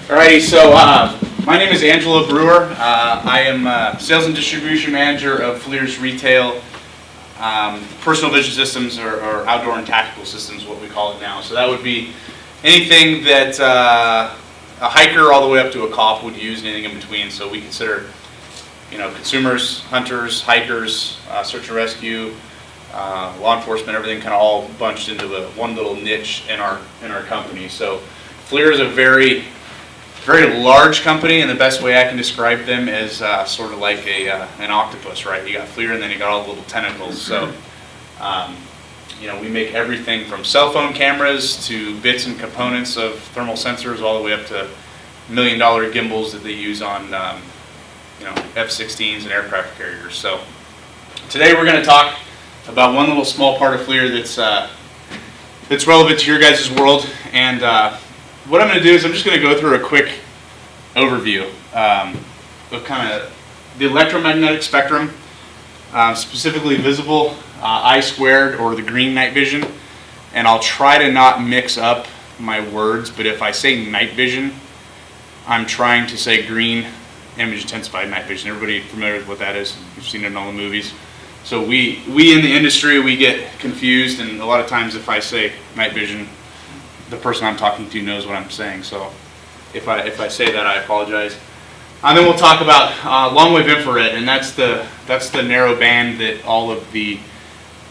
Alrighty, so my name is Angelo Brewer. I am Sales and Distribution Manager of FLIR's retail personal vision systems, or outdoor and tactical systems, what we call it now. So that would be anything that a hiker all the way up to a cop would use, and anything in between. So we consider, consumers, hunters, hikers, search and rescue, law enforcement, everything kind of all bunched into one little niche in our company. So FLIR is a very large company, and the best way I can describe them is sort of like an octopus, right? You got FLIR, and then you got all the little tentacles. So, we make everything from cell phone cameras to bits and components of thermal sensors, all the way up to $1 million gimbals that they use on, F-16s and aircraft carriers. So, today we're going to talk about one little small part of FLIR that's relevant to your guys' world, and what I'm going to do is I'm just going to go through a quick overview of kind of the electromagnetic spectrum, specifically visible, I squared, or the green night vision. And I'll try to not mix up my words, but if I say night vision, I'm trying to say green image intensified night vision. Everybody familiar with what that is? You've seen it in all the movies. So we in the industry, we get confused, and a lot of times if I say night vision, the person I'm talking to knows what I'm saying. So if I say that, I apologize. And then we'll talk about long-wave infrared, and that's the narrow band that all of the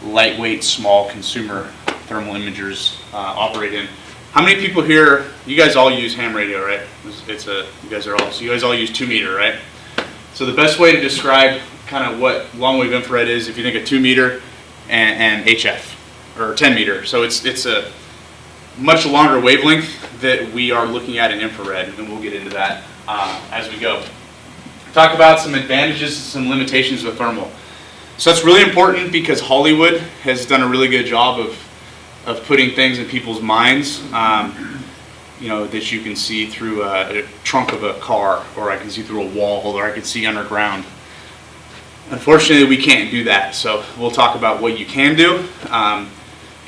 lightweight, small consumer thermal imagers operate in. How many people here? You guys all use ham radio, right? You guys all use 2 meter, right? So the best way to describe kind of what long-wave infrared is, if you think of 2 meter and HF, or 10 meter. So it's a much longer wavelength that we are looking at in infrared, and we'll get into that as we go. Talk about some advantages and some limitations of thermal. So that's really important because Hollywood has done a really good job of putting things in people's minds, that you can see through a trunk of a car, or I can see through a wall, or I can see underground. Unfortunately, we can't do that, so we'll talk about what you can do.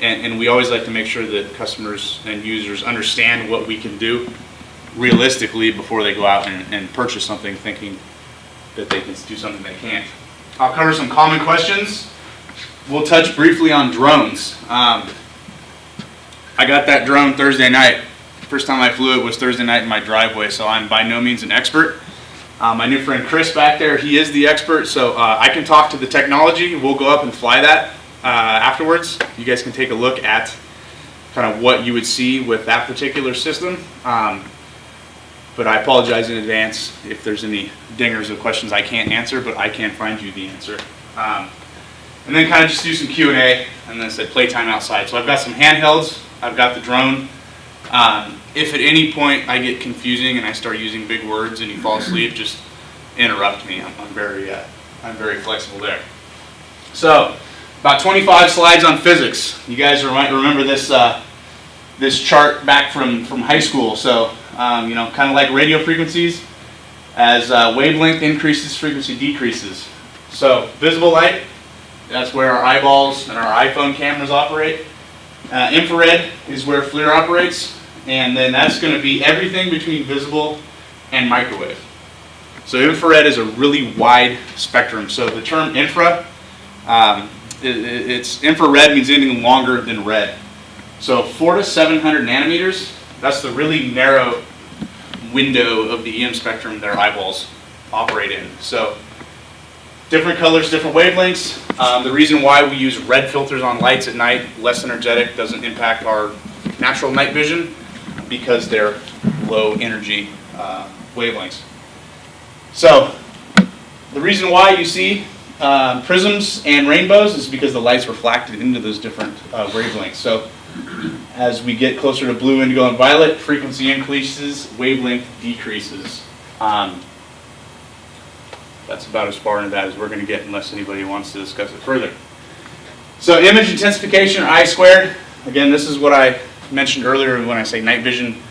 And we always like to make sure that customers and users understand what we can do realistically before they go out and purchase something thinking that they can do something they can't. I'll cover some common questions. We'll touch briefly on drones. I got that drone Thursday night. First time I flew it was Thursday night in my driveway, so I'm by no means an expert. My new friend Chris back there, he is the expert, so I can talk to the technology. We'll go up and fly that. Afterwards, you guys can take a look at kind of what you would see with that particular system. But I apologize in advance if there's any dingers of questions I can't answer, but I can find you the answer. And then kind of just do some Q&A, and then say playtime outside. So I've got some handhelds, I've got the drone. If at any point I get confusing and I start using big words and you fall asleep, just interrupt me. I'm very flexible there. So, about 25 slides on physics. You guys might remember this chart back from high school. So, kind of like radio frequencies, as wavelength increases, frequency decreases. So, visible light, that's where our eyeballs and our iPhone cameras operate. Infrared is where FLIR operates, and then that's going to be everything between visible and microwave. So, infrared is a really wide spectrum. So, the term infra, it's infrared means anything longer than red. So 400 to 700 nanometers, that's the really narrow window of the EM spectrum that our eyeballs operate in. So different colors, different wavelengths. The reason why we use red filters on lights at night, less energetic, doesn't impact our natural night vision because they're low energy wavelengths. So the reason why you see prisms and rainbows is because the light's reflected into those different wavelengths. So as we get closer to blue, indigo, and violet, frequency increases, wavelength decreases. That's about as far into that as we're going to get unless anybody wants to discuss it further. So image intensification, or I squared. Again, this is what I mentioned earlier when I say night vision.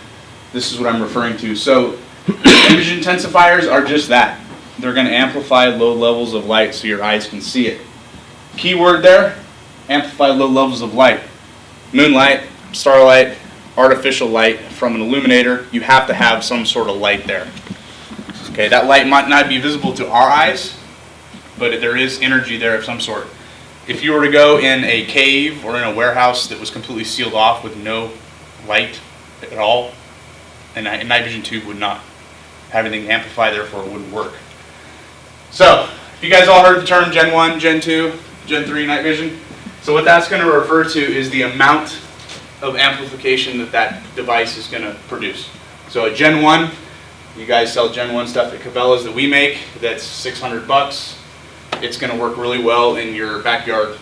This is what I'm referring to. So image intensifiers are just that. They're going to amplify low levels of light so your eyes can see it. Key word there, amplify low levels of light. Moonlight, starlight, artificial light from an illuminator, you have to have some sort of light there. Okay, that light might not be visible to our eyes, but there is energy there of some sort. If you were to go in a cave or in a warehouse that was completely sealed off with no light at all, a night vision tube would not have anything to amplify, therefore it wouldn't work. So, you guys all heard the term Gen 1, Gen 2, Gen 3 night vision. So what that's going to refer to is the amount of amplification that that device is going to produce. So a Gen 1, you guys sell Gen 1 stuff at Cabela's that we make, that's $600. It's going to work really well in your backyard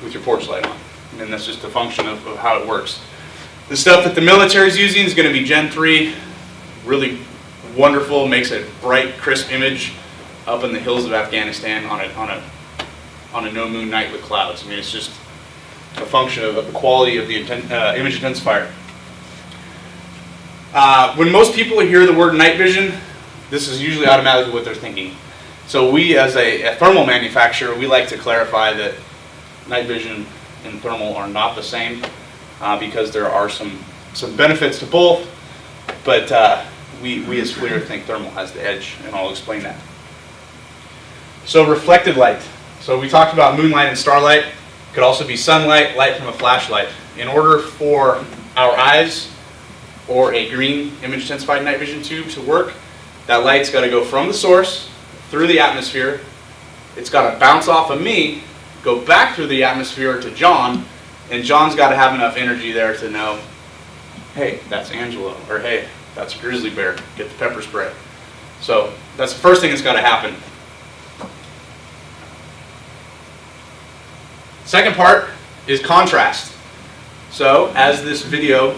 with your porch light on. And that's just a function of how it works. The stuff that the military is using is going to be Gen 3, really wonderful, makes a bright, crisp image up in the hills of Afghanistan on a no moon night with clouds. I mean, it's just a function of the quality of the image intensifier. When most people hear the word night vision, this is usually automatically what they're thinking. So we, as a thermal manufacturer, we like to clarify that night vision and thermal are not the same, because there are some benefits to both, but we as FLIR think thermal has the edge, and I'll explain that. So reflected light. So we talked about moonlight and starlight. It could also be sunlight, light from a flashlight. In order for our eyes or a green image intensified night vision tube to work, that light's got to go from the source through the atmosphere. It's got to bounce off of me, go back through the atmosphere to John, and John's got to have enough energy there to know, hey, that's Angelo, or hey, that's a grizzly bear, get the pepper spray. So that's the first thing that's got to happen. Second part is contrast. So as this video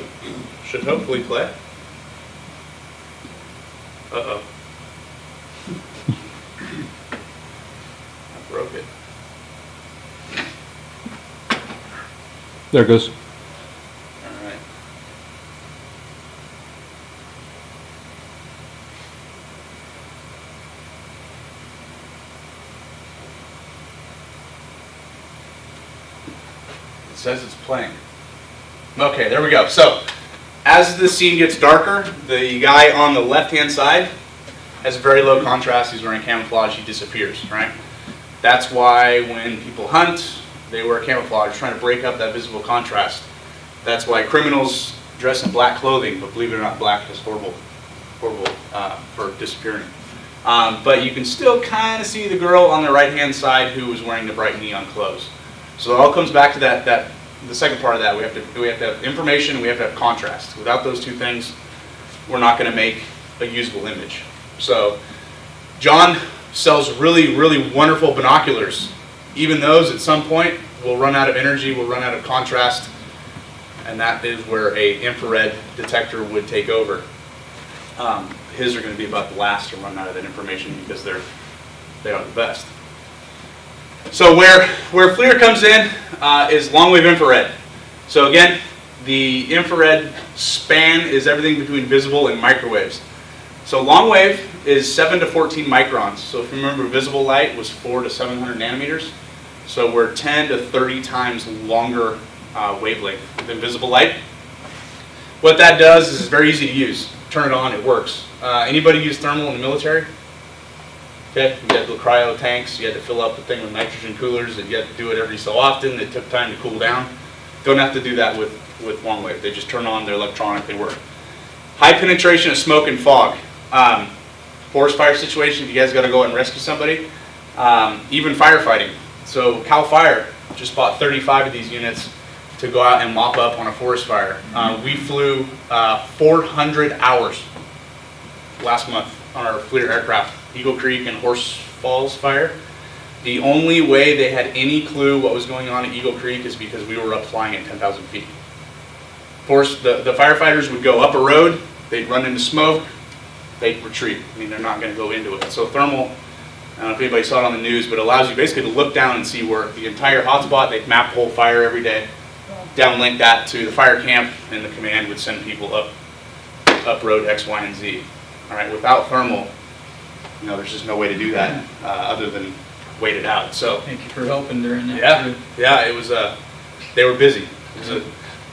should hopefully play. Uh-oh. I broke it. There it goes. All right. It says it's playing. Okay, there we go. So, as the scene gets darker, the guy on the left-hand side has very low contrast. He's wearing camouflage. He disappears, right? That's why when people hunt, they wear camouflage, trying to break up that visible contrast. That's why criminals dress in black clothing, but believe it or not, black is horrible for disappearing. But you can still kind of see the girl on the right-hand side who was wearing the bright neon clothes. So it all comes back to the second part of that. We have to have information, we have to have contrast. Without those two things, we're not going to make a usable image. So John sells really, really wonderful binoculars. Even those at some point will run out of energy, will run out of contrast, and that is where a infrared detector would take over. His are going to be about the last to run out of that information because they are the best. So where FLIR comes in is long-wave infrared. So again, the infrared span is everything between visible and microwaves. So long wave is 7 to 14 microns. So if you remember, visible light was 400 to 700 nanometers. So we're 10 to 30 times longer wavelength than visible light. What that does is it's very easy to use. Turn it on, it works. Anybody use thermal in the military? Okay, you had the cryo tanks, you had to fill up the thing with nitrogen coolers, and you had to do it every so often. It took time to cool down. Don't have to do that with long wave. They just turn on, they're electronic, they work. High penetration of smoke and fog. Forest fire situation, you guys got to go out and rescue somebody. Even firefighting. So Cal Fire just bought 35 of these units to go out and mop up on a forest fire. We flew 400 hours last month on our FLIR aircraft. Eagle Creek and Horse Falls fire. The only way they had any clue what was going on at Eagle Creek is because we were up flying at 10,000 feet. The firefighters would go up a road, they'd run into smoke, they'd retreat. I mean, they're not going to go into it. So thermal, I don't know if anybody saw it on the news, but it allows you basically to look down and see where the entire hotspot, they'd map the whole fire every day, downlink that to the fire camp, and the command would send people up road X, Y, and Z. All right, without thermal, you know, there's just no way to do that other than wait it out. So thank you for helping during that. Yeah, too. yeah, it was. They were busy. It was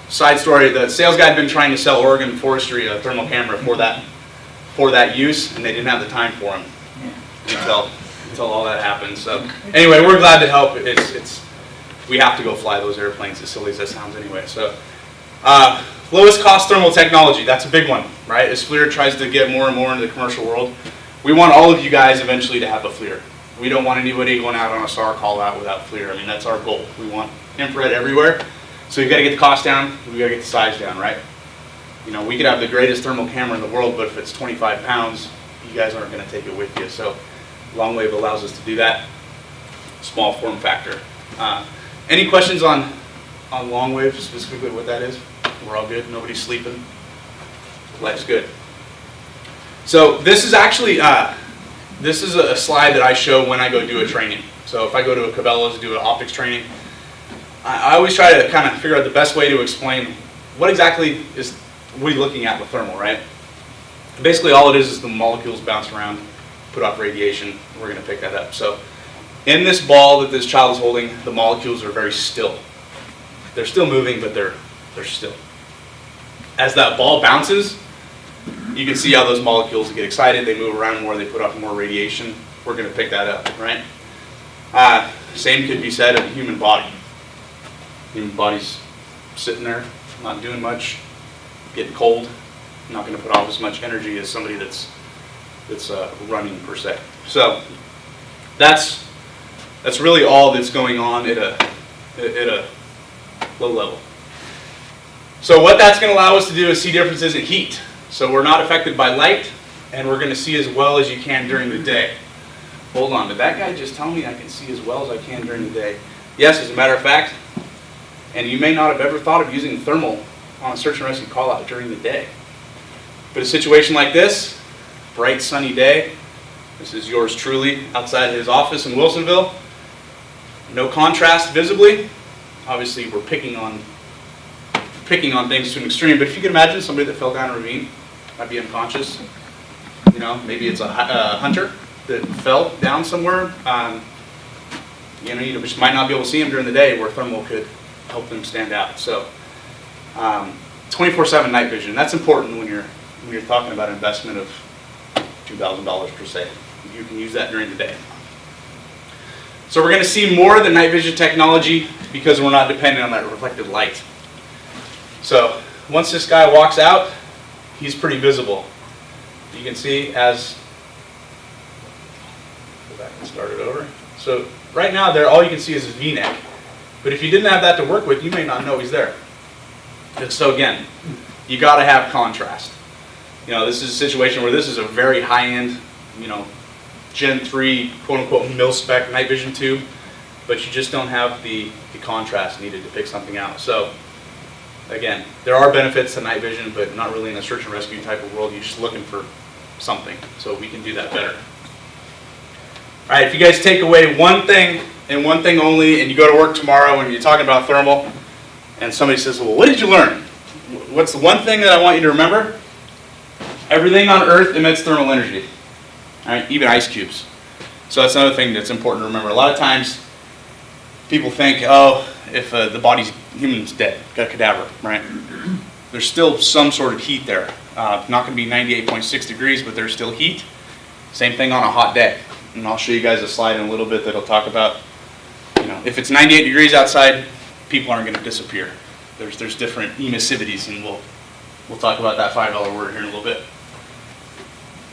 side story, the sales guy had been trying to sell Oregon Forestry a thermal camera for that use, and they didn't have the time for him until all that happened. So anyway, we're glad to help. We have to go fly those airplanes, as silly as that sounds anyway. So lowest cost thermal technology, that's a big one, right? As FLIR tries to get more and more into the commercial world, we want all of you guys eventually to have a FLIR. We don't want anybody going out on a SAR call out without FLIR. I mean, that's our goal. We want infrared everywhere. So we've got to get the cost down, we've got to get the size down, right? You know, we could have the greatest thermal camera in the world, but if it's 25 pounds, you guys aren't going to take it with you. So long wave allows us to do that. Small form factor. Any questions on long wave, specifically what that is? We're all good, nobody's sleeping. Life's good. So this is actually, this is a slide that I show when I go do a training. So if I go to a Cabela's to do an optics training, I always try to kind of figure out the best way to explain what exactly is we looking at with thermal, right? Basically all it is the molecules bounce around, put off radiation. We're going to pick that up. So in this ball that this child is holding, the molecules are very still. They're still moving, but they're still. As that ball bounces, you can see how those molecules get excited, they move around more, they put off more radiation. We're going to pick that up, right? Same could be said of the human body. Human body's sitting there, not doing much, getting cold, not going to put off as much energy as somebody that's running per se. So that's really all that's going on at a low level. So what that's going to allow us to do is see differences in heat. So we're not affected by light, and we're going to see as well as you can during the day. Hold on, did that guy just tell me I can see as well as I can during the day? Yes, as a matter of fact, and you may not have ever thought of using thermal on a search and rescue call out during the day. But a situation like this, bright sunny day, this is yours truly outside his office in Wilsonville, no contrast visibly. Obviously we're picking on things to an extreme, but if you can imagine somebody that fell down a ravine, might be unconscious, you know, maybe it's a hunter that fell down somewhere, you just might not be able to see him during the day, where thermal could help them stand out. So 24/7 night vision, that's important when you're talking about an investment of $2,000 per se. You can use that during the day. So we're going to see more of the night vision technology because we're not dependent on that reflected light. So once this guy walks out, he's pretty visible. You can see as, go back and start it over. So right now there, all you can see is his V-neck. But if you didn't have that to work with, you may not know he's there. And so again, you got to have contrast. You know, this is a situation where this is a very high-end, you know, Gen 3, quote-unquote, mil-spec night vision tube, but you just don't have the contrast needed to pick something out. So again, there are benefits to night vision, but not really in a search and rescue type of world. You're just looking for something, so we can do that better. All right, if you guys take away one thing and one thing only, and you go to work tomorrow and you're talking about thermal, and somebody says, well, what did you learn? What's the one thing that I want you to remember? Everything on Earth emits thermal energy, all right, even ice cubes. So that's another thing that's important to remember. A lot of times, people think, oh, if the human's dead, got a cadaver, right? There's still some sort of heat there. Not going to be 98.6 degrees, but there's still heat. Same thing on a hot day. And I'll show you guys a slide in a little bit that'll talk about, you know, if it's 98 degrees outside, people aren't going to disappear. There's different emissivities, and we'll talk about that $5 word here in a little bit.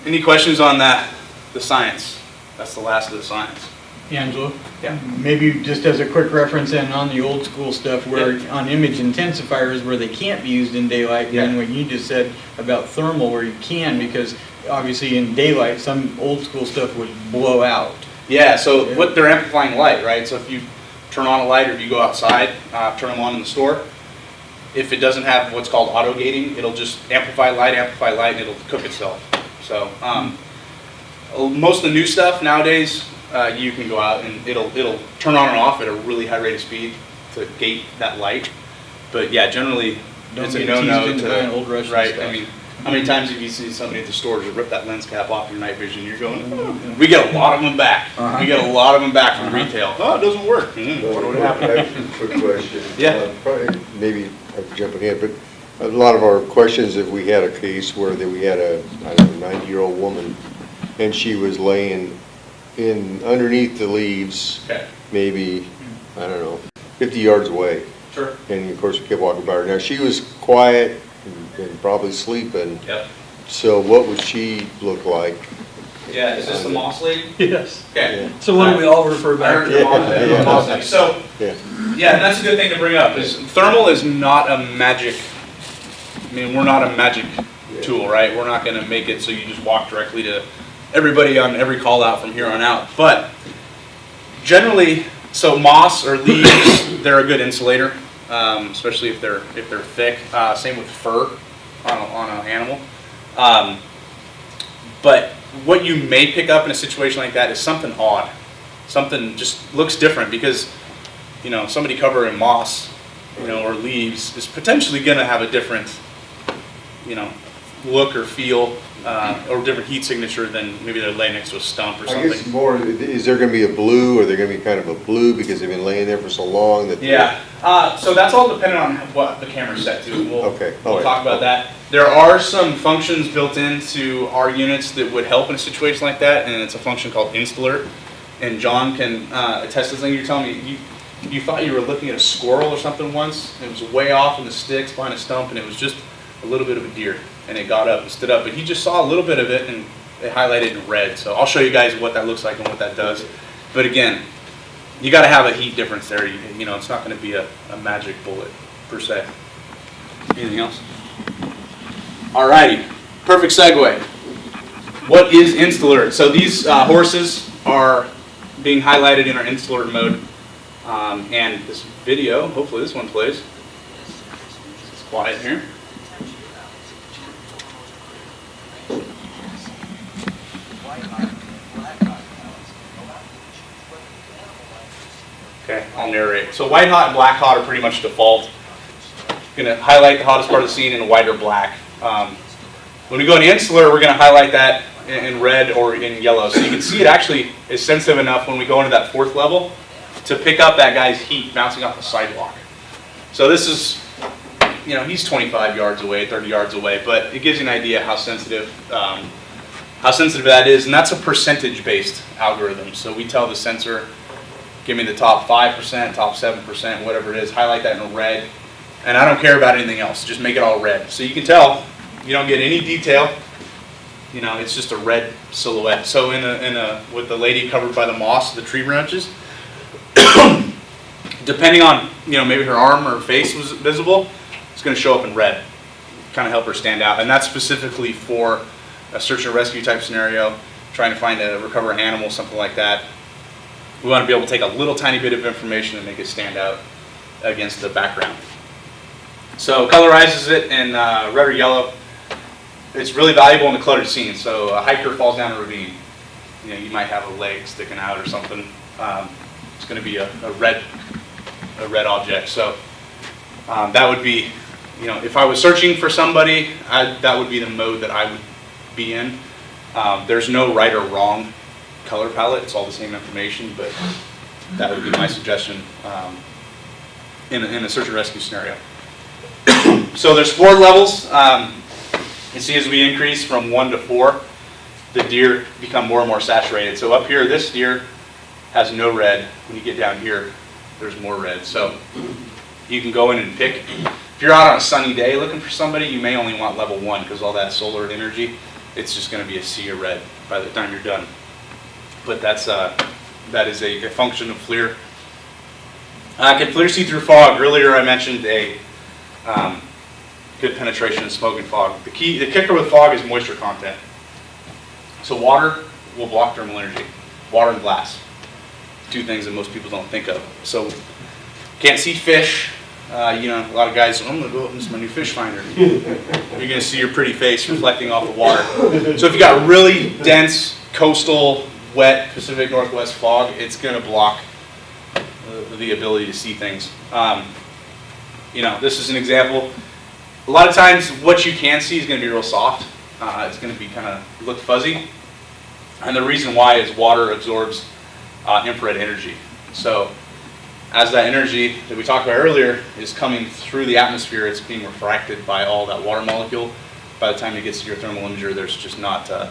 Any questions on that? The science. That's the last of the science. Angelo? Yeah. Maybe just as a quick reference and on the old school stuff where on image intensifiers where they can't be used in daylight, and what you just said about thermal where you can, because obviously in daylight some old school stuff would blow out. Yeah, so what they're amplifying light, right? So if you turn on a light or if you go outside, turn them on in the store, if it doesn't have what's called auto gating, it'll just amplify light, and it'll cook itself. So most of the new stuff nowadays, you can go out and it'll turn on and off at a really high rate of speed to gate that light. But yeah, generally Don't it's a get no-no teased into buying old Russian right. stuff. I mean, How many times have you seen somebody at the store just rip that lens cap off your night vision? You're going, oh. We get a lot of them back. We get a lot of them back from retail. Oh, it doesn't work. What would happen? Quick question. Yeah. Probably, maybe I'm jumping ahead, but a lot of our questions, if we had a case where we had a, I don't know, 90-year-old woman, and she was laying underneath the leaves, Okay. maybe, I don't know, 50 yards away. Sure. And of course, we kept walking by her. Now, she was quiet and probably sleeping. Yep. So what would she look like? Yeah, is this the moss lady? Yes. Okay. So what do we all refer I back heard to? the moss lady. So, Yeah. yeah, that's a good thing to bring up. Is thermal is not a magic. I mean, we're not a magic tool, right? We're not going to make it so you just walk directly to everybody on every call out from here on out. But generally, so moss or leaves, they're a good insulator, especially if they're thick. Same with fur on an animal. But what you may pick up in a situation like that is something odd. Something just looks different because, you know, somebody covered in moss, you know, or leaves is potentially going to have a different, you know, look or feel or different heat signature than maybe they're laying next to a stump or I something. guess more, is there going to be a blue, or they're going to be kind of a blue because they've been laying there for so long that? Yeah, so that's all dependent on what the camera's set to. Okay, We'll all right. talk about that. There are some functions built into our units that would help in a situation like that, and it's a function called installer. And John can attest to this thing. You're telling me you thought you were looking at a squirrel or something once. It was way off in the sticks behind a stump, and it was just a little bit of a deer. And it got up and stood up, but he just saw a little bit of it, and it highlighted in red. So I'll show you guys what that looks like and what that does. But again, you got to have a heat difference there. You know, it's not going to be a magic bullet per se. Anything else? Alrighty, perfect segue. What is installer? So these horses are being highlighted in our installer mode, and this video, hopefully this one plays. It's quiet here. Okay, I'll narrate. So white hot and black hot are pretty much default. Going to highlight the hottest part of the scene in white or black. When we go into installer, we're going to highlight that in red or in yellow. So you can see it actually is sensitive enough when we go into that fourth level to pick up that guy's heat bouncing off the sidewalk. So this is, you know, he's 25 yards away, 30 yards away, but it gives you an idea how sensitive that is, and that's a percentage-based algorithm. So we tell the sensor, give me the top 5%, top 7%, whatever it is, highlight that in red, and I don't care about anything else, just make it all red. So you can tell, you don't get any detail, you know, it's just a red silhouette. So with the lady covered by the moss, the tree branches, depending on, you know, maybe her arm or her face was visible, it's going to show up in red, kind of help her stand out. And that's specifically for a search and rescue type scenario, trying to find recover an animal, something like that. We want to be able to take a little tiny bit of information and make it stand out against the background. So colorizes it in red or yellow. It's really valuable in the cluttered scene. So a hiker falls down a ravine. You know, you might have a leg sticking out or something. It's going to be a red object. So that would be, you know, if I was searching for somebody, that would be the mode that I would be in. There's no right or wrong color palette. It's all the same information, but that would be my suggestion in a search and rescue scenario. So there's 4 levels. You see as we increase from 1 to 4, the deer become more and more saturated. So up here, this deer has no red. When you get down here, there's more red. So you can go in and pick. If you're out on a sunny day looking for somebody, you may only want level 1 because all that solar energy, it's just going to be a sea of red by the time you're done. But that is a function of FLIR. Can FLIR see through fog? Earlier I mentioned a good penetration in smoke and fog. The kicker with fog is moisture content. So water will block thermal energy. Water and glass. 2 things that most people don't think of. So can't see fish. You know, a lot of guys, I'm going to go, this is my new fish finder. You're going to see your pretty face reflecting off the water. So if you got really dense, coastal, wet Pacific Northwest fog, it's going to block the ability to see things. You know, this is an example. A lot of times what you can see is going to be real soft. It's going to be kind of look fuzzy. And the reason why is water absorbs infrared energy. So as that energy that we talked about earlier is coming through the atmosphere, it's being refracted by all that water molecule. By the time it gets to your thermal imager, there's just not a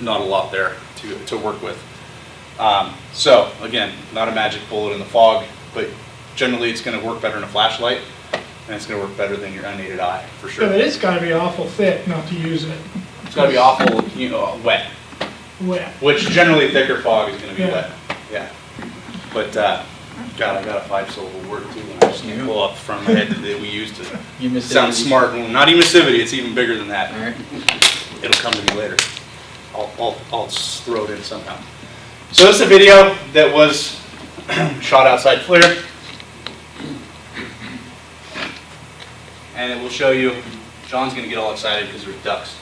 lot there to work with. So again, not a magic bullet in the fog, but generally it's going to work better in a flashlight, and it's going to work better than your unaided eye, for sure. But it's got to be awful thick not to use it. It's got to be awful, wet. Wet. Which generally thicker fog is going to be Yeah. wet. Yeah. But God, I got a 5-syllable word too, and I just can't pull off the front of my head that we use to sound smart. Well, not emissivity, it's even bigger than that. All right. It'll come to me later. I'll throw it in somehow. So this is a video that was shot outside FLIR. And it will show you, John's going to get all excited because there's ducks.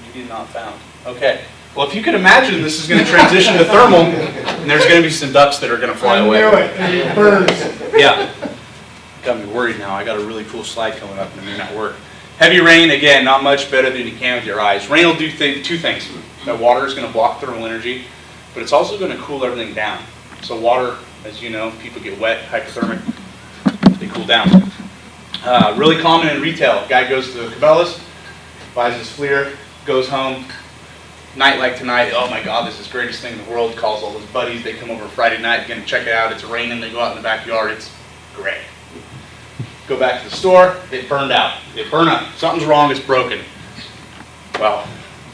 Maybe not found. Okay. Well, if you could imagine this is going to transition to thermal, and there's going to be some ducks that are going to fly away. I knew it. And birds. Yeah. Got me worried now. I got a really cool slide coming up and it may not work. Heavy rain, again, not much better than you can with your eyes. Rain will do two things. That water is going to block thermal energy, but it's also going to cool everything down. So water, as you know, people get wet, hypothermic, they cool down. Really common in retail. Guy goes to Cabela's, buys his FLIR, goes home, night like tonight, oh my God, this is the greatest thing in the world, calls all his buddies, they come over Friday night, gonna check it out, it's raining, they go out in the backyard, it's great. Go back to the store, it burned out, it burned up, something's wrong, it's broken. Well,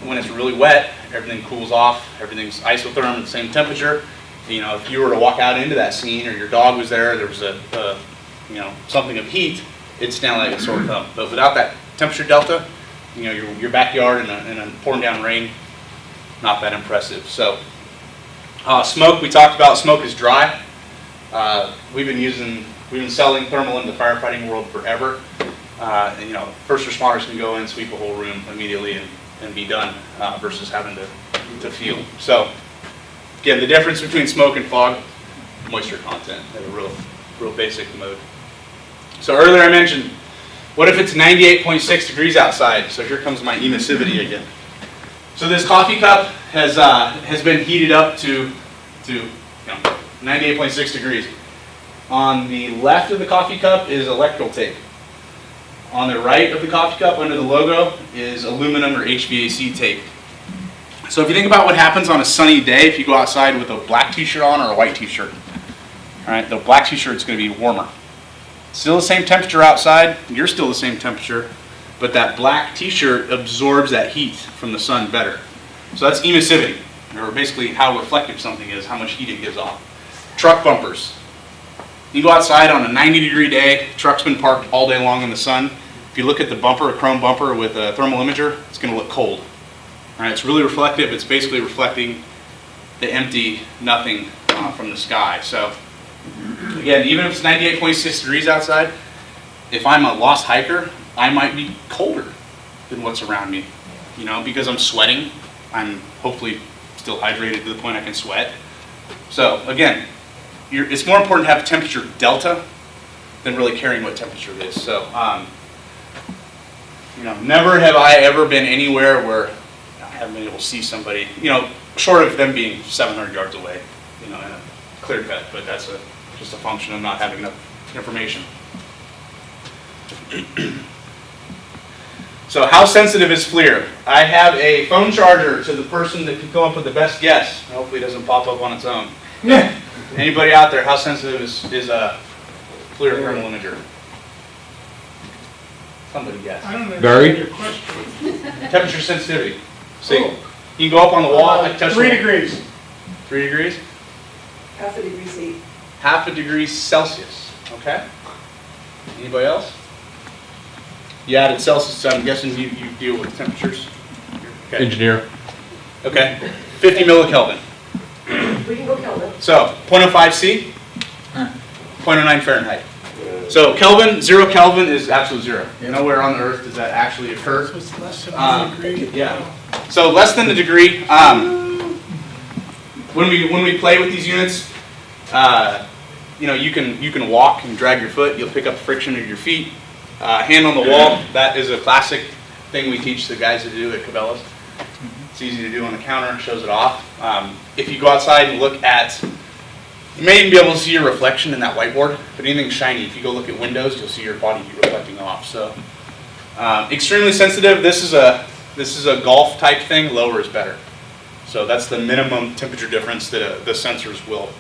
when it's really wet, everything cools off, everything's isotherm at the same temperature. You know, if you were to walk out into that scene, or your dog was there was something of heat, it'd stand like a sore thumb. But without that temperature delta, you know, your backyard in a pouring down rain, not that impressive. So, smoke, we talked about, smoke is dry. We've been selling thermal in the firefighting world forever. And, you know, first responders can go in, sweep a whole room immediately and be done, versus having to feel. So, again, the difference between smoke and fog, moisture content at a real basic mode. So earlier I mentioned, what if it's 98.6 degrees outside? So here comes my emissivity again. So this coffee cup has been heated up to 98.6 degrees. On the left of the coffee cup is electrical tape. On the right of the coffee cup, under the logo, is aluminum or HVAC tape. So if you think about what happens on a sunny day, if you go outside with a black t-shirt on or a white t-shirt, all right, the black t-shirt is going to be warmer. Still the same temperature outside, you're still the same temperature, but that black t-shirt absorbs that heat from the sun better. So that's emissivity, or basically how reflective something is, how much heat it gives off. Truck bumpers. You go outside on a 90-degree day, truck's been parked all day long in the sun. If you look at the bumper, a chrome bumper with a thermal imager, it's going to look cold. All right, it's really reflective. It's basically reflecting the empty nothing from the sky. So again, even if it's 98.6 degrees outside, if I'm a lost hiker, I might be colder than what's around me, you know, because I'm sweating. I'm hopefully still hydrated to the point I can sweat. So again, it's more important to have temperature delta than really caring what temperature it is. So, you know, never have I ever been anywhere where I haven't been able to see somebody, you know, short of them being 700 yards away, you know, in a clear cut, but that's just a function of not having enough information. So how sensitive is FLIR? I have a phone charger to the person that can come up with the best guess. Hopefully it doesn't pop up on its own. Anybody out there, how sensitive is a FLIR thermal imager? Somebody guess. I don't know. Very. Your question. Temperature sensitivity. See, you can go up on the wall. I can touch 3 the- degrees. 3 degrees? Half a degree C. Half a degree Celsius. Okay. Anybody else? You added Celsius, so I'm guessing you deal with temperatures. Okay. Engineer. Okay. 50 millikelvin. We can go Kelvin. So 0.05 C, 0.09 Fahrenheit. So Kelvin, 0 Kelvin is absolute zero. Nowhere on the Earth does that actually occur. So it's less than a degree. Yeah. So less than a degree. when we play with these units, you know, you can walk and drag your foot. You'll pick up friction of your feet. Hand on the wall. That is a classic thing we teach the guys to do at Cabela's. It's easy to do on the counter. Shows it off. If you go outside and look at, you may even be able to see your reflection in that whiteboard. But anything shiny, if you go look at windows, you'll see your body reflecting off. So extremely sensitive. This is a golf type thing. Lower is better. So that's the minimum temperature difference that the sensors will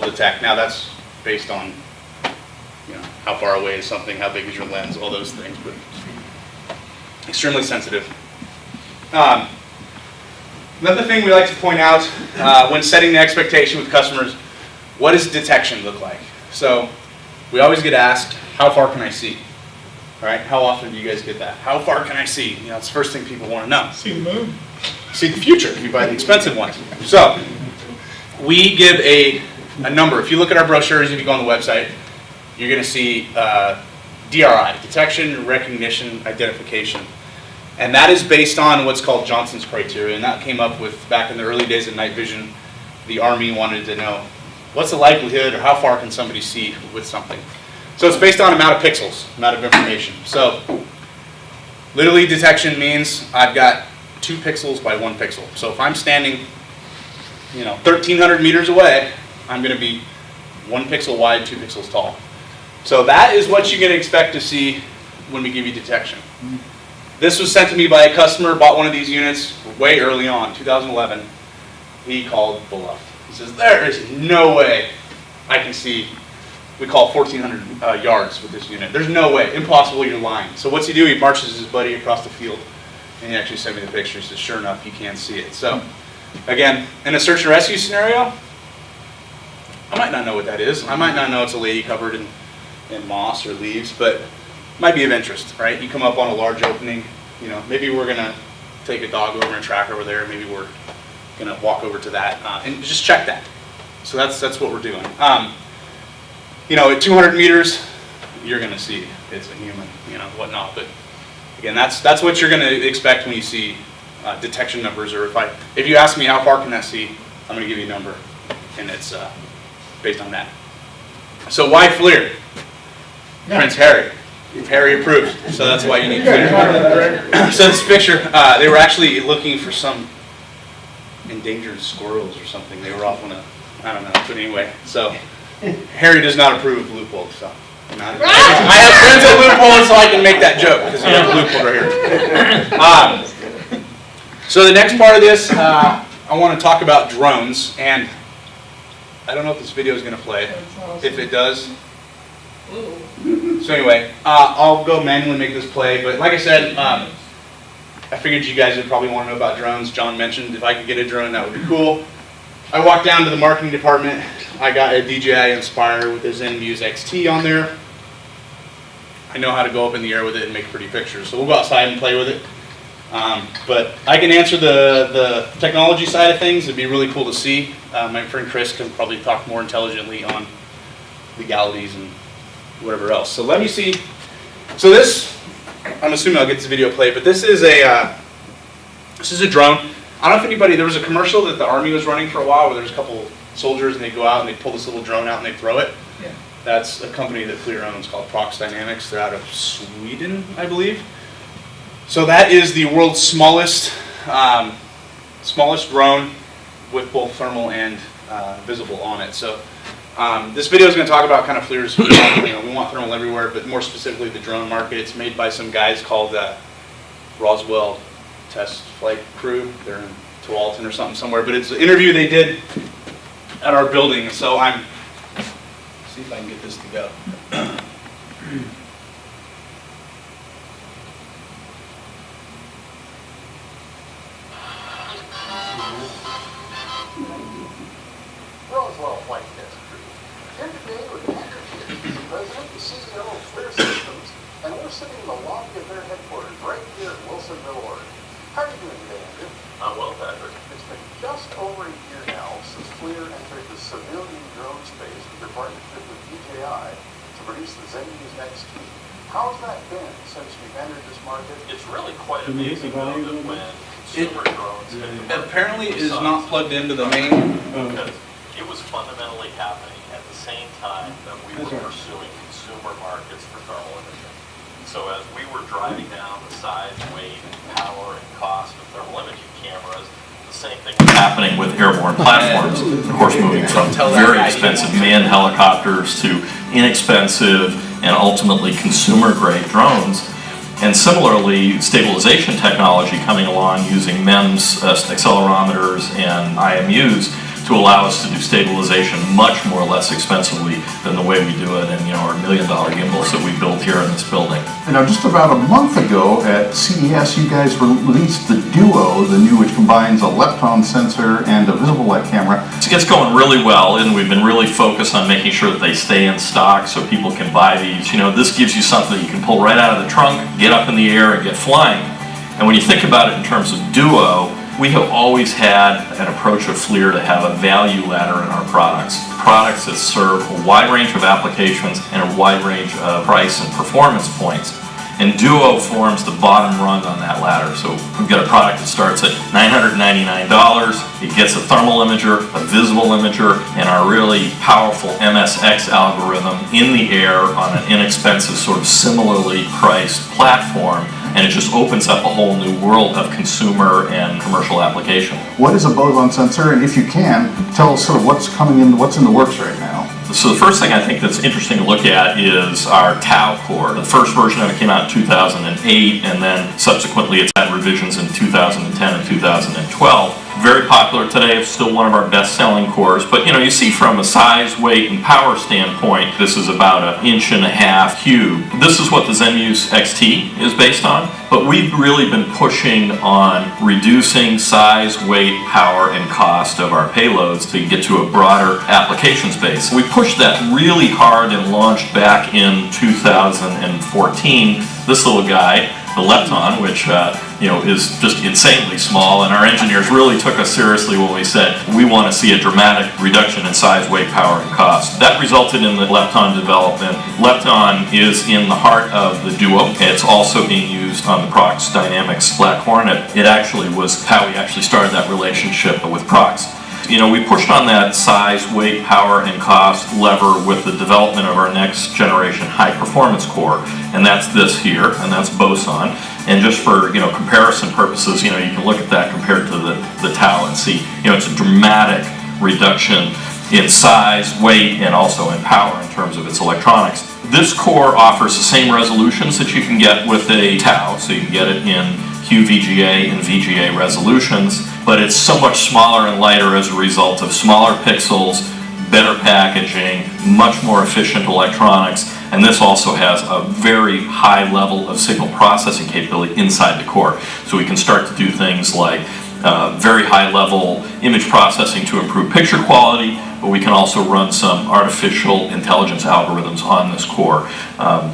detect. Now that's based on, you know, how far away is something, how big is your lens, all those things, but extremely sensitive. Another thing we like to point out when setting the expectation with customers, what does detection look like? So we always get asked, how far can I see? All right, how often do you guys get that? How far can I see? You know, it's the first thing people want to know. See the moon. See the future if you buy the expensive ones. So we give a number. If you look at our brochures, if you go on the website, you're going to see DRI, detection, recognition, identification. And that is based on what's called Johnson's criteria. And that came up with, back in the early days of night vision, the Army wanted to know, what's the likelihood or how far can somebody see with something? So it's based on amount of pixels, amount of information. So literally detection means I've got 2 pixels by 1 pixel. So if I'm standing, you know, 1,300 meters away, I'm going to be 1 pixel wide, 2 pixels tall. So that is what you're going to expect to see when we give you detection. This was sent to me by a customer, bought one of these units way early on, 2011. He called bluff. He says, there is no way I can see, we call 1,400 yards with this unit. There's no way, impossible, you're lying. So what's he do? He marches his buddy across the field, and he actually sent me the picture. He says, sure enough, you can see it. So again, in a search and rescue scenario, I might not know what that is. I might not know it's a lady covered in moss or leaves, but it might be of interest, right? You come up on a large opening, you know, maybe we're gonna take a dog over and track over there, maybe we're gonna walk over to that, and just check that. So that's what we're doing. You know, at 200 meters, you're gonna see it's a human, you know, whatnot, but again, that's what you're gonna expect when you see detection numbers, or if you ask me how far can I see, I'm gonna give you a number, and it's based on that. So why FLIR? Prince Harry. Harry approved, so that's why you need FLIR. So this picture, they were actually looking for some endangered squirrels or something. They were off on a, I don't know, but anyway. So Harry does not approve of loopholes. So I have friends at loopholes, so I can make that joke because we have a loophole right here. So the next part of this, I want to talk about drones, and I don't know if this video is going to play. If it does. So anyway, I'll go manually make this play, but like I said, I figured you guys would probably want to know about drones. John mentioned if I could get a drone, that would be cool. I walked down to the marketing department. I got a DJI Inspire with the Zen Muse XT on there. I know how to go up in the air with it and make pretty pictures, so we'll go outside and play with it. But I can answer the technology side of things. It'd be really cool to see. My friend Chris can probably talk more intelligently on legalities and whatever else. So let me see. So this, I'm assuming I'll get this video played, but this is a drone. I don't know if anybody, there was a commercial that the Army was running for a while where there's a couple soldiers and they go out and they pull this little drone out and they throw it. Yeah. That's a company that FLIR owns called Prox Dynamics. They're out of Sweden, I believe. So that is the world's smallest drone with both thermal and visible on it. So this video is going to talk about kind of FLIR's, you know, we want thermal everywhere, but more specifically the drone market. It's made by some guys called Roswell Test Flight Crew. They're in Tualatin or something somewhere, but it's an interview they did at our building. So let's see if I can get this to go. Roswell Flight Test Crew. Here today with Andrew Kidd, the president and CEO of FLIR Systems, and we're sitting in the lobby of their headquarters right here in Wilsonville, Oregon. How are you doing today, Andrew? I'm well, Patrick. It's been just over a year now since FLIR entered the civilian drone space with their partnership with DJI to produce the Zen Muse XT. How's that been since you've entered this market? It's really quite amazing though that when consumer drones and commercial. Apparently is not plugged into the main. Because it was fundamentally happening at the same time that we were pursuing consumer markets for thermal imaging. So as we were driving down the size, weight, power, and cost of thermal imaging cameras, the same thing was happening with airborne platforms. Of course, moving from very expensive manned helicopters to inexpensive and ultimately consumer-grade drones. And similarly, stabilization technology coming along using MEMS accelerometers and IMUs to allow us to do stabilization much more or less expensively than the way we do it in our $1 million gimbals that we build here in this building. You know, just about a month ago at CES, you guys released the Duo, the new, which combines a lepton sensor and a visible light camera. It's going really well, and we've been really focused on making sure that they stay in stock so people can buy these. You know, this gives you something that you can pull right out of the trunk, get up in the air, and get flying. And when you think about it in terms of Duo, we have always had an approach of FLIR to have a value ladder in our products. Products that serve a wide range of applications and a wide range of price and performance points. And Duo forms the bottom rung on that ladder. So we've got a product that starts at $999. It gets a thermal imager, a visible imager, and our really powerful MSX algorithm in the air on an inexpensive, sort of similarly priced platform. And it just opens up a whole new world of consumer and commercial application. What is a boson sensor? And if you can, tell us sort of what's coming in, what's in the works right now. So the first thing I think that's interesting to look at is our Tau core. The first version of it came out in 2008, and then subsequently it's had revisions in 2010 and 2012. Very popular today, it's still one of our best-selling cores, but you see from a size, weight, and power standpoint, this is about 1.5 inch cube. This is what the Zenmuse XT is based on, but we've really been pushing on reducing size, weight, power, and cost of our payloads to get to a broader application space. We pushed that really hard and launched back in 2014. This little guy, the lepton, which is just insanely small, and our engineers really took us seriously when we said we want to see a dramatic reduction in size, weight, power, and cost. That resulted in the lepton development. Lepton is in the heart of the Duo. It's also being used on the Prox Dynamics Black Hornet. It actually was how we actually started that relationship with Prox. We pushed on that size, weight, power, and cost lever with the development of our next generation high performance core, and that's this here, and that's boson. And just for comparison purposes, you can look at that compared to the Tau and see, it's a dramatic reduction in size, weight, and also in power in terms of its electronics. This core offers the same resolutions that you can get with a Tau, so you can get it in QVGA and VGA resolutions, but it's so much smaller and lighter as a result of smaller pixels, better packaging, much more efficient electronics, and this also has a very high level of signal processing capability inside the core. So we can start to do things like very high level image processing to improve picture quality, but we can also run some artificial intelligence algorithms on this core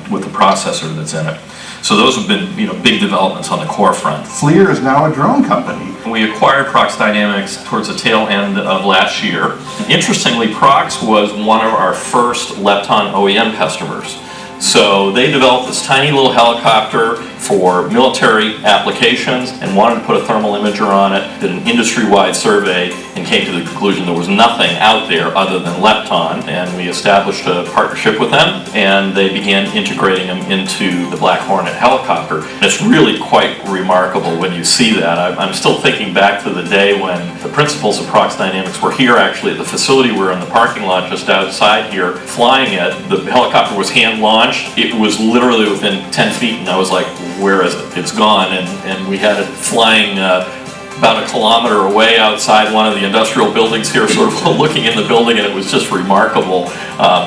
with the processor that's in it. So those have been big developments on the core front. FLIR is now a drone company. We acquired Prox Dynamics towards the tail end of last year. Interestingly, Prox was one of our first lepton OEM customers. So they developed this tiny little helicopter for military applications and wanted to put a thermal imager on it, did an industry-wide survey, and came to the conclusion there was nothing out there other than lepton, and we established a partnership with them, and they began integrating them into the Black Hornet helicopter. And it's really quite remarkable when you see that. I'm still thinking back to the day when the principals of Prox Dynamics were here actually at the facility. We were in the parking lot just outside here flying it. The helicopter was hand-launched. It was literally within 10 feet, and I was like, where is it? It's gone. And we had it flying about 1 kilometer away outside one of the industrial buildings here, sort of looking in the building, and it was just remarkable,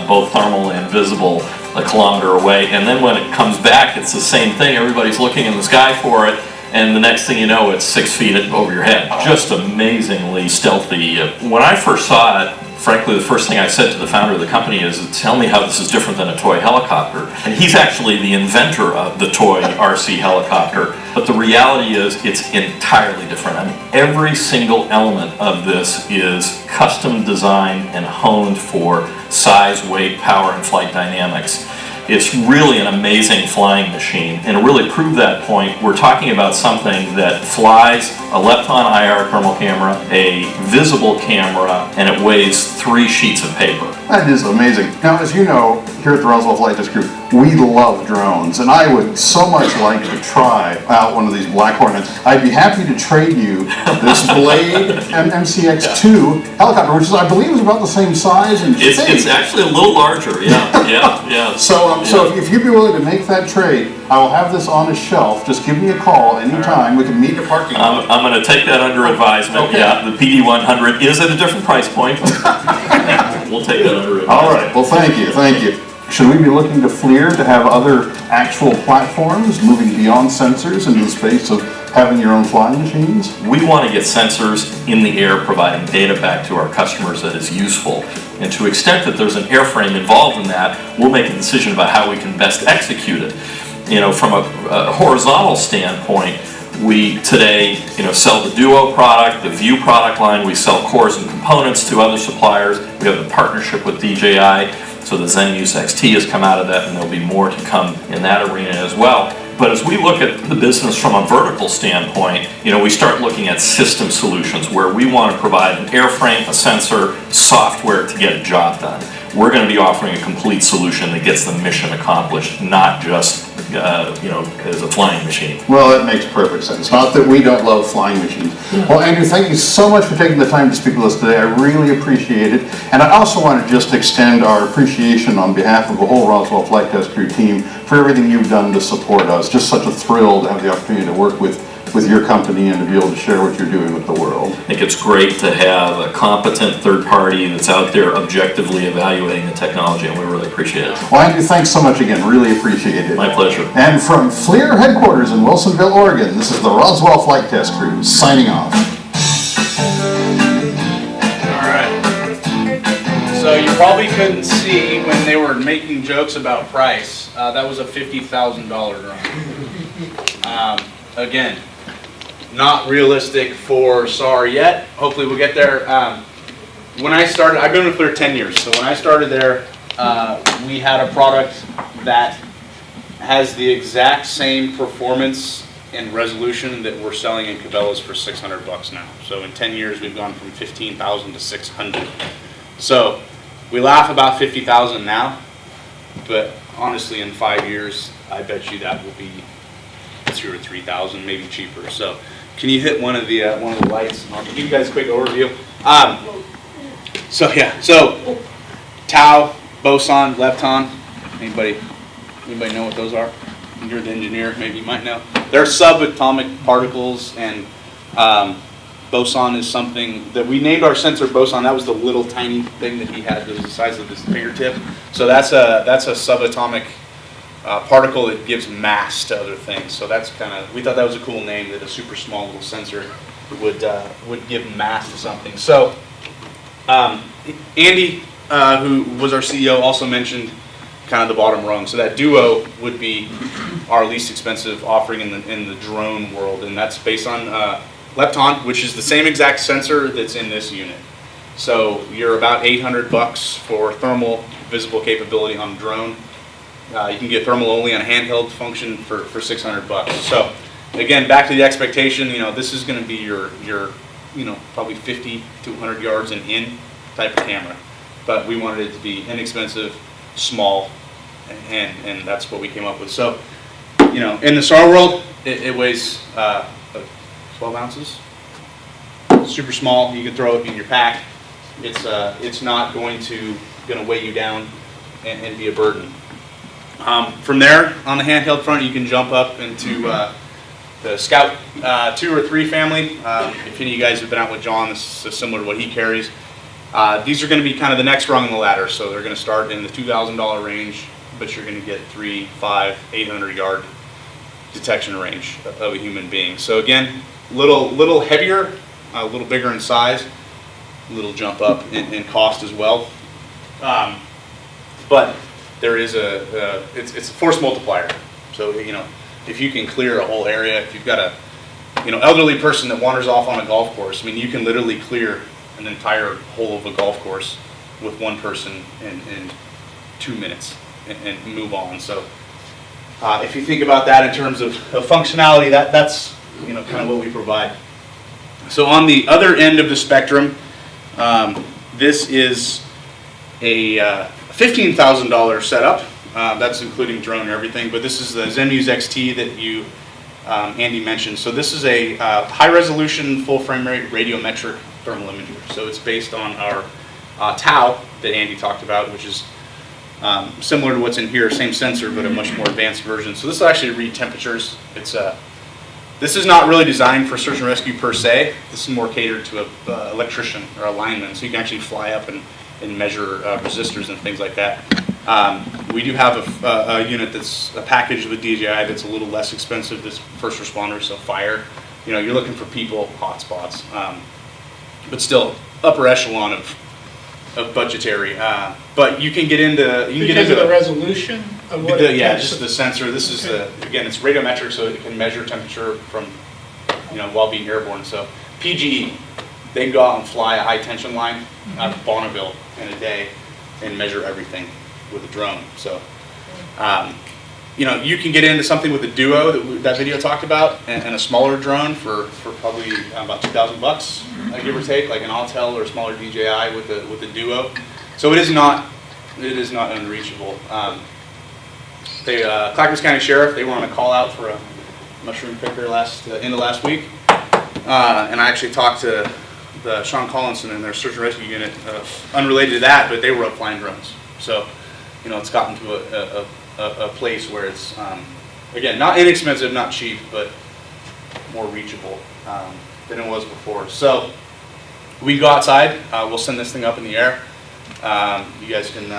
both thermal and visible, 1 kilometer away. And then when it comes back, it's the same thing. Everybody's looking in the sky for it, and the next thing you know, it's 6 feet over your head. Just amazingly stealthy. When I first saw it, frankly, the first thing I said to the founder of the company is, tell me how this is different than a toy helicopter. And he's actually the inventor of the toy RC helicopter. But the reality is, it's entirely different. I mean, every single element of this is custom designed and honed for size, weight, power, and flight dynamics. It's really an amazing flying machine, and to really prove that point, we're talking about something that flies a Lepton IR thermal camera, a visible camera, and it weighs 3 sheets of paper. That is amazing. Now, as you know, here at the Roswell Flight Test Crew, we love drones, and I would so much like to try out one of these Black Hornets. I'd be happy to trade you this Blade MCX-2 helicopter, which is, I believe, is about the same size and shape. It's actually a little larger, yeah. So if you'd be willing to make that trade, I will have this on a shelf. Just give me a call anytime. We can meet in the parking lot. I'm going to take that under advisement. Okay. Yeah, the PD100 is at a different price point. We'll take that under advisement. All right. Well, thank you. Should we be looking to FLIR to have other actual platforms moving beyond sensors into the space of having your own flying machines? We want to get sensors in the air providing data back to our customers that is useful. And to the extent that there's an airframe involved in that, we'll make a decision about how we can best execute it. You know, from a horizontal standpoint, we today, sell the Duo product, the View product line. We sell cores and components to other suppliers. We have a partnership with DJI. So the Zenmuse XT has come out of that, and there'll be more to come in that arena as well. But as we look at the business from a vertical standpoint, we start looking at system solutions where we want to provide an airframe, a sensor, software to get a job done. We're going to be offering a complete solution that gets the mission accomplished, not just as a flying machine. Well, that makes perfect sense. Not that we don't love flying machines. Well, Andrew, thank you so much for taking the time to speak with us today. I really appreciate it. And I also want to just extend our appreciation on behalf of the whole Roswell Flight Test Crew team for everything you've done to support us. Just such a thrill to have the opportunity to work with your company and to be able to share what you're doing with the world. I think it's great to have a competent third party that's out there objectively evaluating the technology, and we really appreciate it. Well, Andrew, thanks so much again. Really appreciate it. My pleasure. And from FLIR headquarters in Wilsonville, Oregon, this is the Roswell Flight Test Crew signing off. Alright. So you probably couldn't see when they were making jokes about price. That was a $50,000 drone. Again, not realistic for SAR yet. Hopefully we'll get there. When I started, I've been with FLIR 10 years. So when I started there, we had a product that has the exact same performance and resolution that we're selling in Cabela's for $600 now. So in 10 years, we've gone from 15,000 to 600. So we laugh about 50,000 now, but honestly, in 5 years, I bet you that will be 2,000 or 3,000, maybe cheaper. So, can you hit one of the lights? I'll give you guys a quick overview. So Tau, boson, lepton. Anybody know what those are? You're the engineer, maybe you might know. They're subatomic particles, and boson is something that we named our sensor boson. That was the little tiny thing that he had that was the size of his fingertip. So that's a subatomic particle that gives mass to other things. So that's we thought that was a cool name, that a super small little sensor would give mass to something. So Andy, who was our CEO, also mentioned kind of the bottom rung. So that Duo would be our least expensive offering in the drone world, and that's based on Lepton, which is the same exact sensor that's in this unit. So you're about $800 for thermal visible capability on a drone. You can get thermal only on a handheld function for $600. So again, back to the expectation, this is going to be your probably 50 to 100 yards and in type of camera. But we wanted it to be inexpensive, small, and that's what we came up with. So, in the SAR world, it weighs 12 ounces. Super small. You can throw it in your pack. It's not going to weigh you down and be a burden. From there, on the handheld front, you can jump up into the Scout 2 or 3 family. If any of you guys have been out with John, this is similar to what he carries. These are going to be kind of the next rung in the ladder. So they're going to start in the $2,000 range, but you're going to get 3, 5, 800 yard detection range of a human being. So again, little heavier, a little bigger in size, a little jump up in cost as well. But there is it's a force multiplier. So if you can clear a whole area, if you've got a elderly person that wanders off on a golf course, you can literally clear an entire hole of a golf course with one person in 2 minutes. and move on. So if you think about that in terms of functionality, that's kind of what we provide. So on the other end of the spectrum, this is a $15,000 setup. That's including drone and everything, but this is the Zenmuse XT that you, Andy mentioned. So this is a high resolution, full frame rate radiometric thermal imager. So it's based on our TAO that Andy talked about, which is similar to what's in here, same sensor, but a much more advanced version. So this will actually read temperatures. This is not really designed for search and rescue per se. This is more catered to an electrician or a lineman, so you can actually fly up and measure resistors and things like that. We do have a unit that's a package with DJI that's a little less expensive. This first responders, so fire. You're looking for people, hotspots, but still upper echelon of budgetary. But you can get into Because of the resolution of what it yeah, takes just to- the sensor. This is again, it's radiometric, so it can measure temperature from while being airborne. So PGE, they go out and fly a high tension line out of Bonneville in a day and measure everything with a drone. So you can get into something with a duo that video talked about, and a smaller drone for probably about $2,000, give or take, like an Autel or a smaller DJI with a duo. So it is not unreachable. Clackamas County Sheriff, they were on a call out for a mushroom picker end of last week, and I actually talked to the Sean Collinson and their search and rescue unit, unrelated to that, but they were up flying drones. So it's gotten to a place where it's again, not inexpensive, not cheap, but more reachable than it was before. So we go outside, we'll send this thing up in the air. You guys can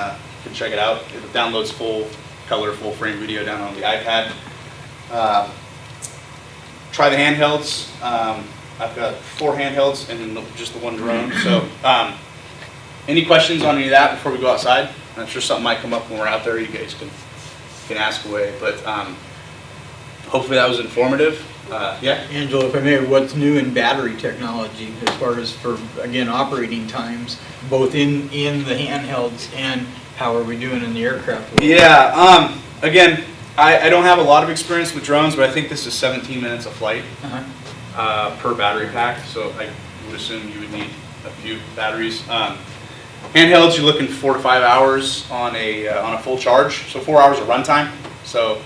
check it out. It downloads full color, full frame video down on the iPad. Try the handhelds. I've got 4 handhelds and just the one drone. So any questions on any of that before we go outside? I'm sure something might come up when we're out there. You guys can ask away. But hopefully that was informative. Yeah? Angela, if I may, what's new in battery technology as far as for, again, operating times, both in the handhelds and how are we doing in the aircraft world? Yeah, again, I don't have a lot of experience with drones, but I think this is 17 minutes of flight per battery pack, so I would assume you would need a few batteries. Handhelds, you're looking 4 to 5 hours on a full charge, so 4 hours of runtime. So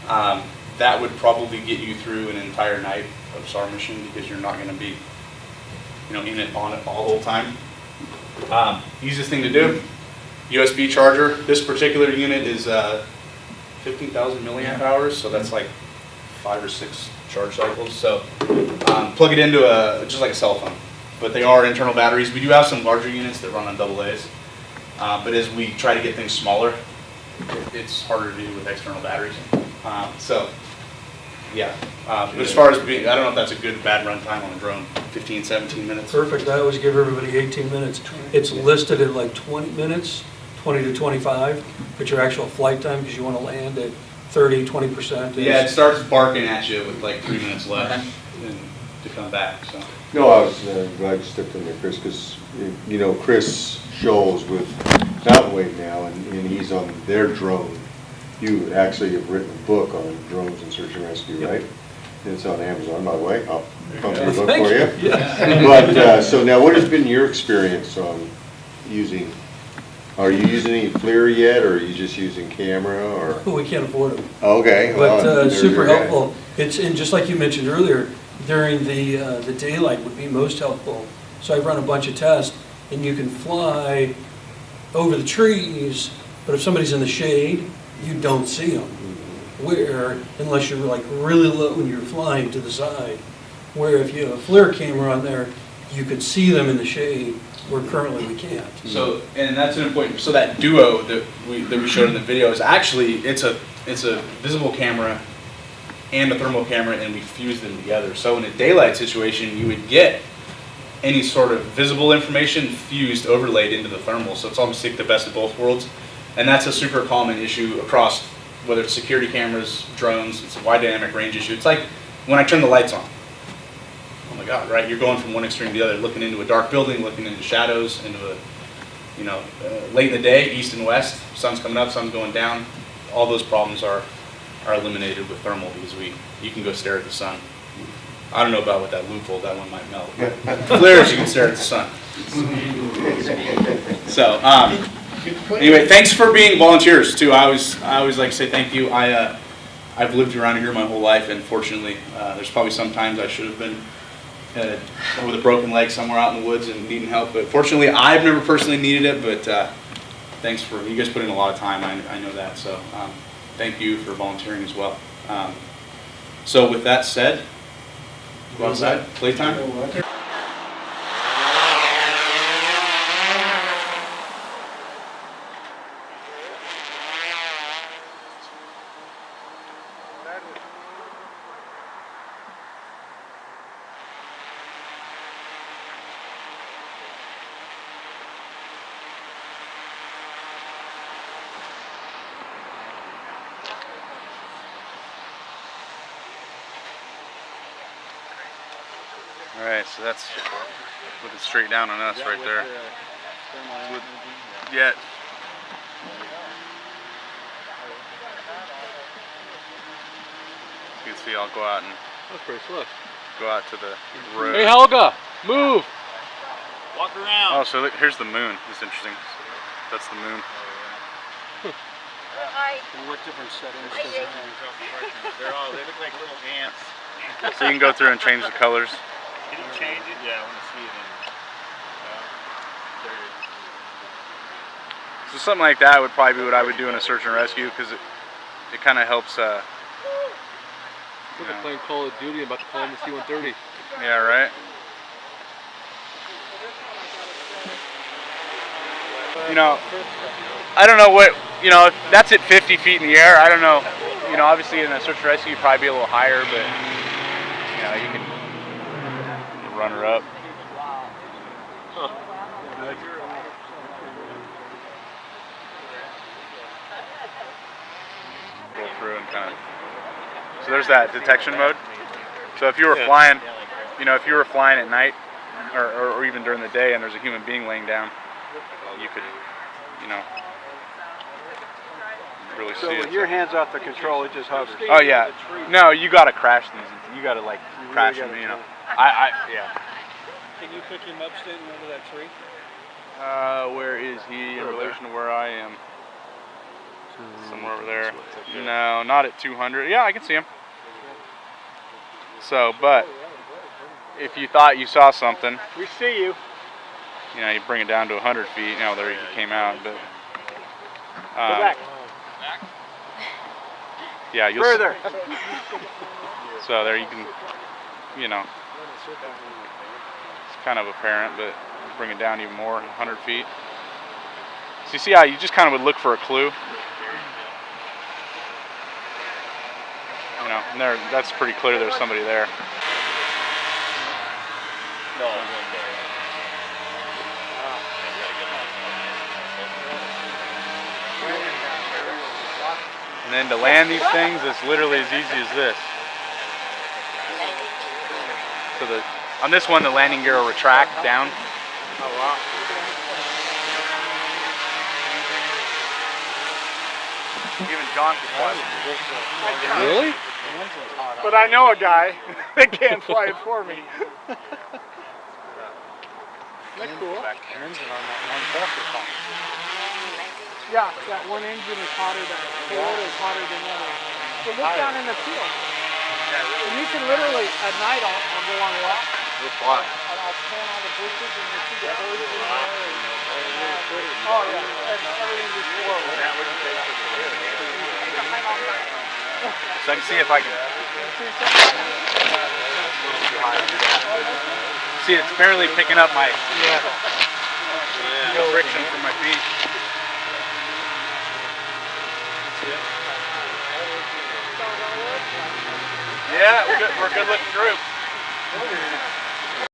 that would probably get you through an entire night of SAR mission because you're not going to be, in it on it all the whole time. Easiest thing to do, USB charger. This particular unit is 15,000 milliamp hours, so that's like 5 or 6 charge cycles. So plug it into just like a cell phone. But they are internal batteries. We do have some larger units that run on AA's. But as we try to get things smaller, it's harder to do with external batteries. Yeah. As far as being, I don't know if that's a good or bad runtime on a drone, 15, 17 minutes. Perfect. I always give everybody 18 minutes. It's listed at like 20 minutes, 20 to 25, but your actual flight time, because you want to land at 30, 20%. Yeah, it starts barking at you with like 3 minutes left to come back. So. No, I was glad you stepped in there, Chris, because, Chris Scholes with Mountain Wave now, and he's on their drone. You actually have written a book on drones and search and rescue, right? It's on Amazon, by the way. I'll pump your book for you. But, so now what has been your experience on using, are you using any FLIR yet, or are you just using camera, or? We can't afford them. Okay. But super helpful. And just like you mentioned earlier, during the daylight would be most helpful. So I've run a bunch of tests, and you can fly over the trees, but if somebody's in the shade, you don't see them. Where, unless you're like really low when you're flying to the side, where if you have a FLIR camera on there, you could see them in the shade, where currently we can't. So, and that's an important, so that duo that we showed in the video is actually, it's a visible camera and a thermal camera, and we fuse them together. So in a daylight situation, you would get any sort of visible information fused, overlaid into the thermal. So it's almost like the best of both worlds. And that's a super common issue across, whether it's security cameras, drones, it's a wide dynamic range issue. It's like when I turn the lights on. Oh my God, right? You're going from one extreme to the other, looking into a dark building, looking into shadows, into you know, late in the day, east and west, sun's coming up, sun's going down, all those problems are eliminated with thermal because you can go stare at the sun. I don't know about with that loophole, that one might melt. FLIRs, you can stare at the sun. So, anyway, thanks for being volunteers too. I always like to say thank you. I've lived around here my whole life, and fortunately, there's probably some times I should have been with a broken leg somewhere out in the woods and needing help. But fortunately, I've never personally needed it. But thanks for you guys put in a lot of time. I know that. So thank you for volunteering as well. So with that said, go outside, playtime. All right, so that's looking straight down on us right there. Yeah. You can see I'll go out and That's pretty slick. go out to the road. Hey Helga, move! Walk around. Oh, so look, here's the moon. It's interesting. That's the moon. What different settings does it have? They look like little ants. So you can go through and change the colors. Can you change it? Yeah, I want to see it. So something like that would probably be what I would do in a search and rescue, because it kind of helps. Look at playing Call of Duty. I'm about to call him the C-130. Yeah, right. You know, I don't know what, you know, if that's at 50 feet in the air. I don't know. You know, obviously in a search and rescue, you'd probably be a little higher, but you know, you can run her up. Go through and kind of. So there's that detection mode. So if you were flying, you know, if you were flying at night, or even during the day, and there's a human being laying down, you could, you know, really see it. So with your hands off the control, it just hovers. Oh yeah. No, you gotta crash these. You gotta like crash them. You know. Yeah. Can you pick him up standing under that tree? Where is he in relation to where I am? Somewhere over there. No, not at 200. Yeah, I can see him. So, but if you thought you saw something, We see you. you know, you bring it down to 100 feet. You know, there he came out, but. Go back. Yeah, you'll. Further. So there you can, you know, it's kind of apparent, but bring it down even more, 100 feet. So you see how you just kind of would look for a clue. You know, and that's pretty clear there's somebody there. And then to land these things, it's literally as easy as this. So on this one, the landing gear will retract down. Oh, wow. Even John could fly it. Really? But I know a guy that can't fly it for me. That's cool. Engine on that one pressure pump. Yeah, that one engine is hotter than Toyota is hotter than others. So look down in the field. And you can literally, at night, I'll go on a walk. We'll fly. And I'll pan all the bushes and you see the birds in there. Oh yeah, and everything just flows. So I can see if I can. See, it's barely picking up my friction from my feet. Yeah, we're a good looking group.